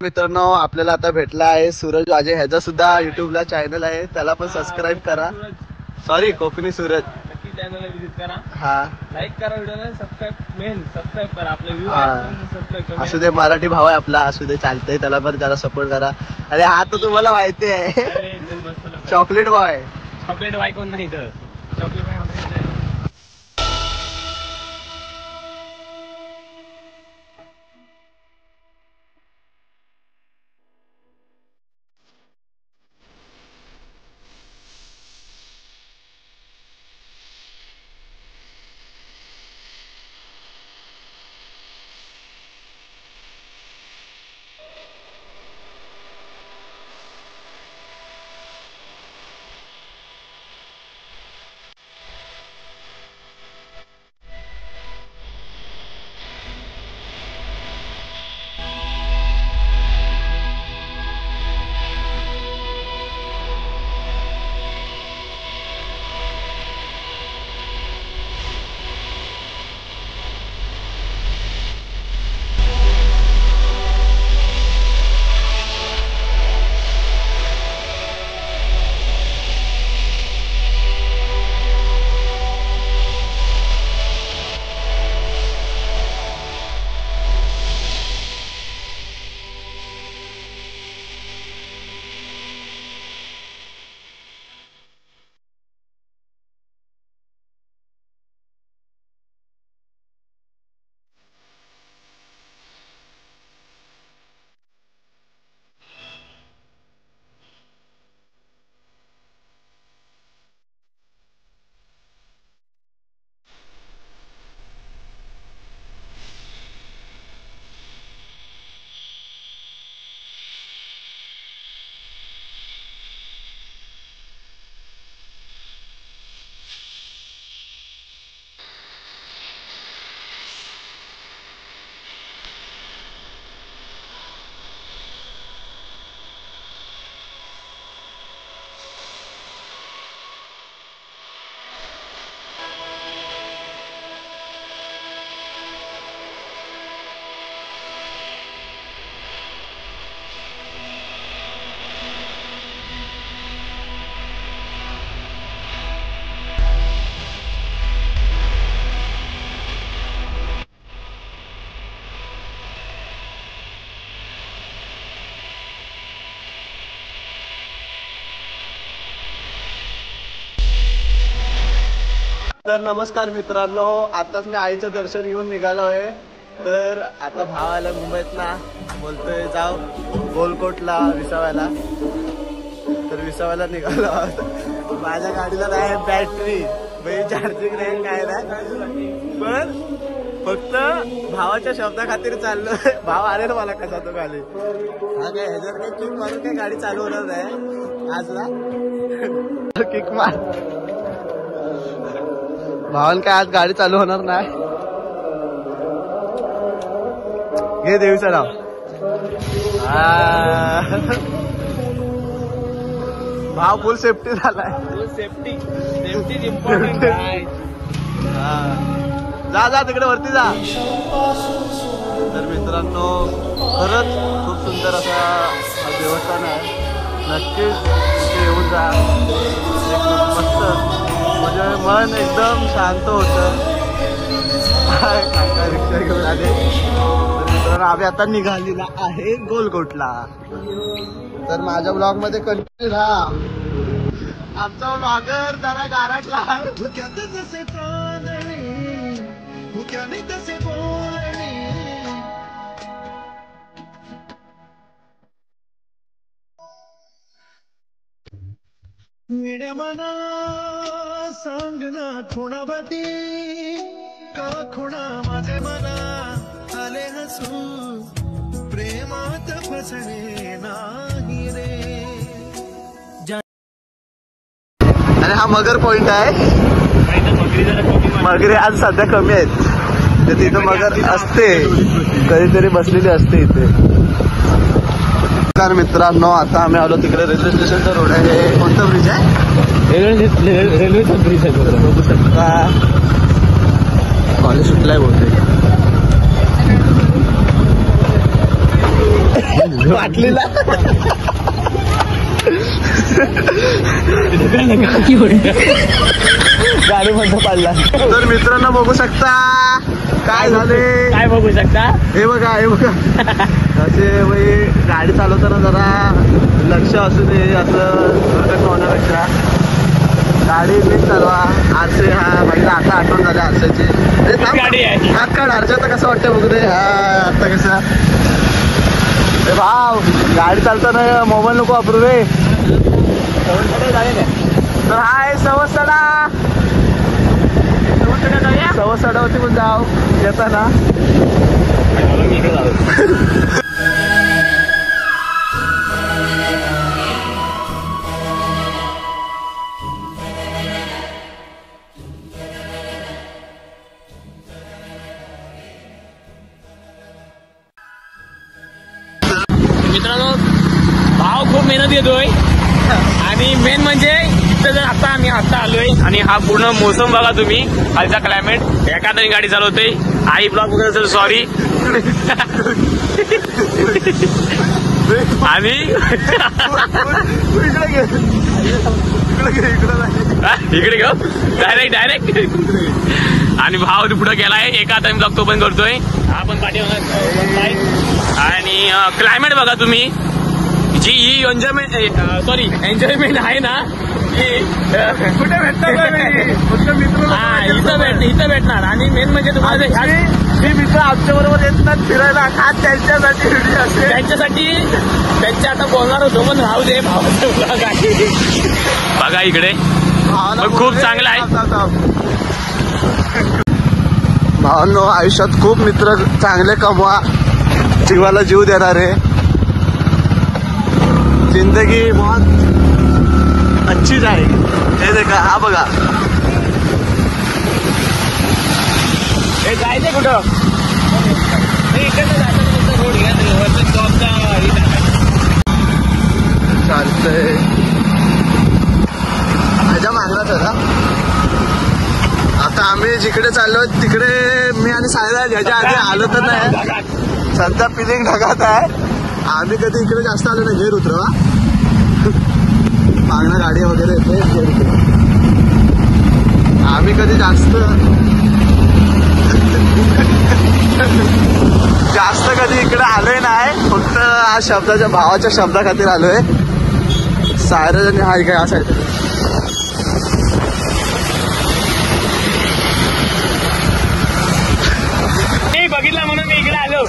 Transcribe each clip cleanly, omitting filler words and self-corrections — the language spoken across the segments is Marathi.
मित्रांनो आपल्याला आता भेटला आहे सूरज वाजे, ह्याचा सुद्धा युट्यूबला चॅनल आहे, त्याला पण सबस्क्राईब करा. सॉरी कोकणी सूरज चॅनलला विजिट करा. हा लाईक करा, व्हिडिओला सबस्क्राईब करा. आपले व्ह्यू सबस्क्राईब असू दे, मराठी भाव आहे आपला, असू दे चालतंय, त्याला पण त्याला सपोर्ट करा. अरे हा तर तुम्हाला माहिती आहे चॉकलेट बॉय. चॉकलेट बाय कोण नाही तर चॉकलेट बाय तर नमस्कार मित्रांनो, आताच मी आईचं दर्शन घेऊन निघालो आहे. तर आता भावाला मुंबईतला बोलतोय जाऊ गोलकोटला विसाव्याला, तर विसाव्याला निघालो. माझ्या गाडीला नाही बॅटरी, चार्जिंग नाही, काय नाही, पण फक्त भावाच्या शब्दा खातीर चाललोय. भाव आले ना मला कसा तो खाली, हा काय ह्याच्यावर काही किक मारून काही गाडी चालू होणार नाही आजला. किक मार भावन, काय आज गाडी चालू होणार नाही. घे देवीचं नाव. भाव फुल सेफ्टी झालाय. फुल सेफ्टी इम्पॉर्टंट आहे. जा जा तिकडे वरती जा. तर मित्रांनो खरंच खूप सुंदर असा हा देवस्थान आहे, नक्कीच तिथे येऊन जा. एकदम मस्त, म्हणजे मन एकदम शांत होतं. काका रिक्षा घेऊन आले. तर मित्रांनो आम्ही आता निघालेला आहे गोलकोटला. तर माझ्या ब्लॉग मध्ये कंटिन्यू राहा. आमचा ब्लॉगर जरा गारटला. मेरे मना सांग ना खुणावती का खुणा माझे मना आले हसू प्रेमात फसणे नाही रे. आणि हा मगर पॉइंट आहे. मगरी आज सध्या कमी आहेत, तर तिथं मगर असते, कधीतरी बसलेली असते इथे. नमस्कार मित्रांनो, आता आम्ही आलो तिकडे रेल्वे स्टेशनचा रोड आहे. कोणता ब्रिज आहे? रेल्वेचा ब्रिज आहे. बघू शकता कॉलेज सुटलाय बहुतेक. बाटलीला गाडी मध्ये पडला. तर मित्रांनो बघू शकता काय झाले. काय बघू शकता. हे बघा असे गाडी चालवताना जरा लक्ष असू दे. असं दुर्घटना होण्यापेक्षा गाडी नीट चालवा. आरसे हा म्हणजे आता आठवण झाले आरसेची. गाडी आहे हात काढ आरशाचं कसं वाटतं बघू दे. हा आता कसं भाव गाडी चालताना मोबाईल नको वापरू रे. तर हा आहे सवसाडा. सवसाडावरती पण जाव येताना. मित्रांनो भाव खूप मेहनत घेतोय आणि मेन म्हणजे जर आता आम्ही आता आलोय आणि हा पूर्ण मोसम बघा तुम्ही. खालचा क्लायमेट. एखादी गाडी चालवते. आई ब्लॉक वगैरे असेल सॉरी. आणि इकडे घेऊ डायरेक्ट. आणि भाव पुढे गेलाय. एका टाइम ब्लॉक तो पण करतोय. हा पण पाठी. आणि क्लायमेट बघा तुम्ही. जी ही एन्जॉयमेंट आहे ना कुठे इथं भेटणार. आणि मेन म्हणजे तुम्हाला हे मित्र आमच्या बरोबर येतात फिरायला का त्यांच्यासाठी त्यांच्या आता बोलणार होतो पण राहू दे. बघा इकडे खूप चांगला आहे. भावांनो आयुष्यात खूप मित्र चांगले कमवा. जीवाला जीव देणारे. जिंदगी बहुत अच्छी जाएगी. हे देखा हा बघा. हे जायचंय कुठं. चालतंय माझ्या मागलाच आहे ना. आता आम्ही जिकडे चाललो तिकडे मी आणि सायरा ह्याच्या आधी आलो तर नाही. सध्या पिलिंग ढगात आहे. आम्ही कधी इकडे जास्त आलो नाही. घेर उतरवा. मागणं गाडी वगैरे येते. घेर उतरवा. आम्ही कधी जास्त कधी इकडे आलोय नाही. फक्त आज शब्दाच्या भावाच्या शब्दा खातीर आलोय. सायराज आणि हाय काय असायचं. बघितलं म्हणून मी इकडे आलो.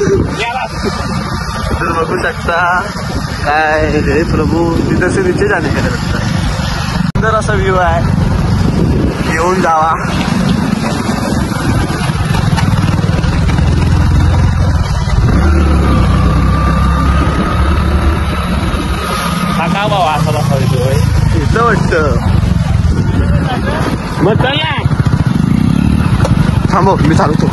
तर बघू शकता काय हे प्रभू तिथे से नीचे जाने का रस्ता आहे. सुंदर असा व्ह्यू आहे. येऊन जावा. का बाबा असा बसतोय इथं वाटतं. मग चल ना. थांबव मी चालवतो.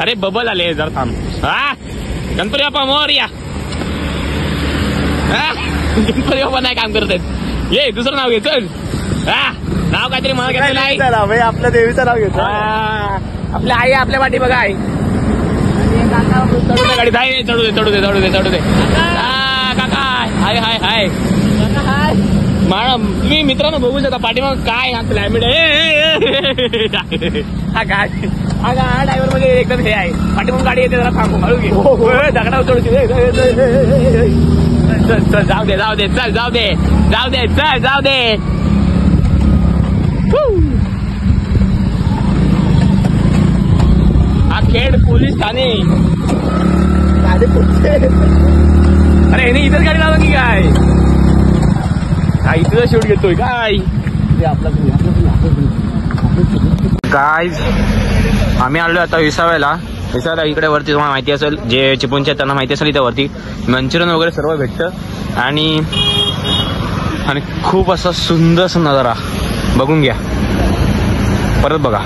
अरे बबल आले जरा थांब. हा गणपती बाप्पा मोरया. गणपती बाप्पा नाही काम करत आहेत. ये दुसरं नाव घे चल. हा नाव काहीतरी मला घेतलेलं आहे. आपल्या देवीचं नाव घेतो. आपल्या आई आपल्या पाठी बघा आई. चढू दे गाडी. जाय चढू दे. काका हाय हाय हाय. मॅडम तुम्ही मित्रांनो बघू शकता पाठीमाग काय हा क्लायमेट आहे. हा ड्रायव्हर मध्ये एकदम हे आहे. पाठीमाग गाडी येते जरा थांबू. हळू घे. दगडा चढू. जाऊ दे. हा खेड पोलीस ठाणे. अरे ह्याने इथंच गाडी लावलं की काय. हा इथं शूट घेतोय काय. गाईज आम्ही आलो आता विसाव्याला. इकडे वरती तुम्हाला माहिती असेल जे चिपळूणचे त्यांना माहिती असेल इथं वरती मंचुरियन वगैरे सर्व भेटतं. आणि खूप असा सुंदर नजारा बघून घ्या. परत बघा.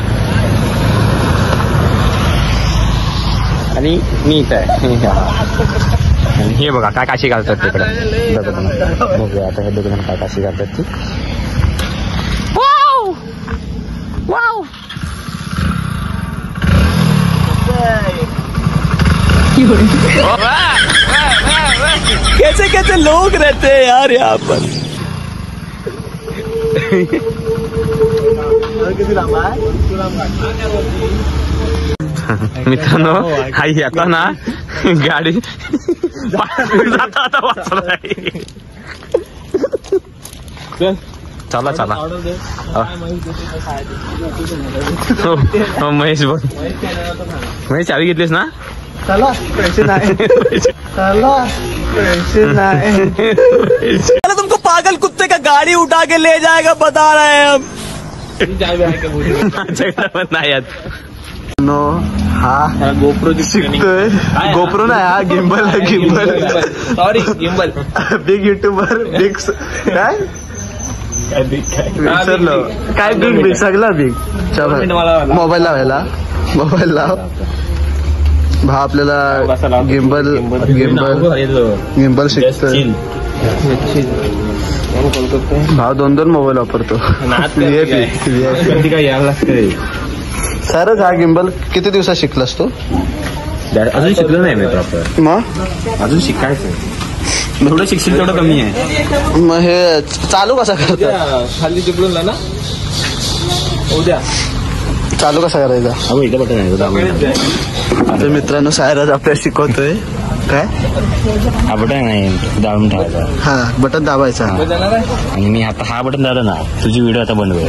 आणि मी इथं आहे. हे बघा काय काशी घालतात तिकडे. बघूया आता हे दोघं काय काशी घालतात ती. कैसे कैसे लोग रहते हैं यार यहाँ पर. किती लांब आहे? मित्रांनो हा येता ना गाडी जाता आता वाचला. चला चला. हो महेश बोल. महेश चावी घेतलीस ना? चला पैसे नाही. चला पैसे नाही. तुमको पागल कुत्ते का गाड़ी उठा के ले जाएगा बता रहे हैं हम. नाही नो हा गोप्रो शिकतोय. गोप्रो नाही हा गिम्बल आहे. Gimbal sorry gimbal. Big YouTuber big काय विसरलो काय बिग बिग सगळं बिग. मोबाईल लावायला मोबाईल लाव भा आपल्याला गिम्बल गिम्बल गिम्बल शिकतोय. भाव 2 मोबाईल वापरतो. सरच हा गिम्बल किती दिवसात शिकलास तू? अजून शिकलो नाही मी प्रॉपर. मग अजून शिकायचं. थोडं शिक्षण तेवढं कमी आहे. मग हे चालू कसा करतात? खाली चिपळून ना उद्या चालू कसा करायचा? अगं इथं बटन आहे. तर मित्रांनो सायराज आपल्याला शिकवतोय काय. हा बटन नाही दाबून ठेवायचा. हा बटन दाबायचा आणि मी आता हा बटन दाबलं ना तुझी व्हिडिओ आता बंद होईल.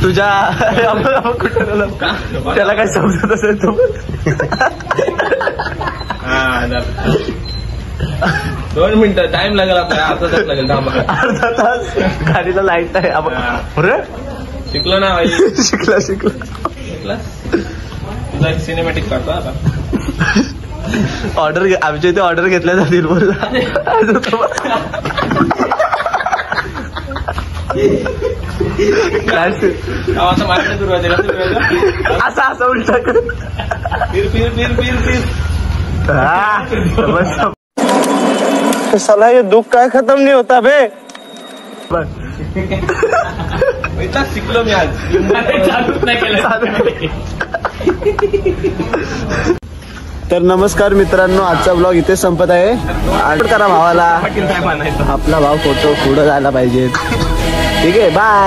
तुझ्या त्याला काय समजत असेल तू. 2 मिनिटं टाइम लागेल आपल्याला. अर्धा तास लागेल. अर्धा तास गाडीला लाईट आहे. अरे शिकलो ना शिकला तुझा एक सिनेमॅटिक काढतो आता. ऑर्डर आमच्या इथे ऑर्डर घेतल्या जातील बोलला. काय गावाचा मार्केट सुरुवात असा असा उलटा कर. फिर साला ये दुख काय खत्म नहीं होता बे. शिकलो मी आज. चालूच नाही केलं. तर नमस्कार मित्रांनो, आजचा ब्लॉग इथे संपत आहे. करा भावाला. आपला भाव फोटो पुढे जायला पाहिजे. ठीक आहे बाय.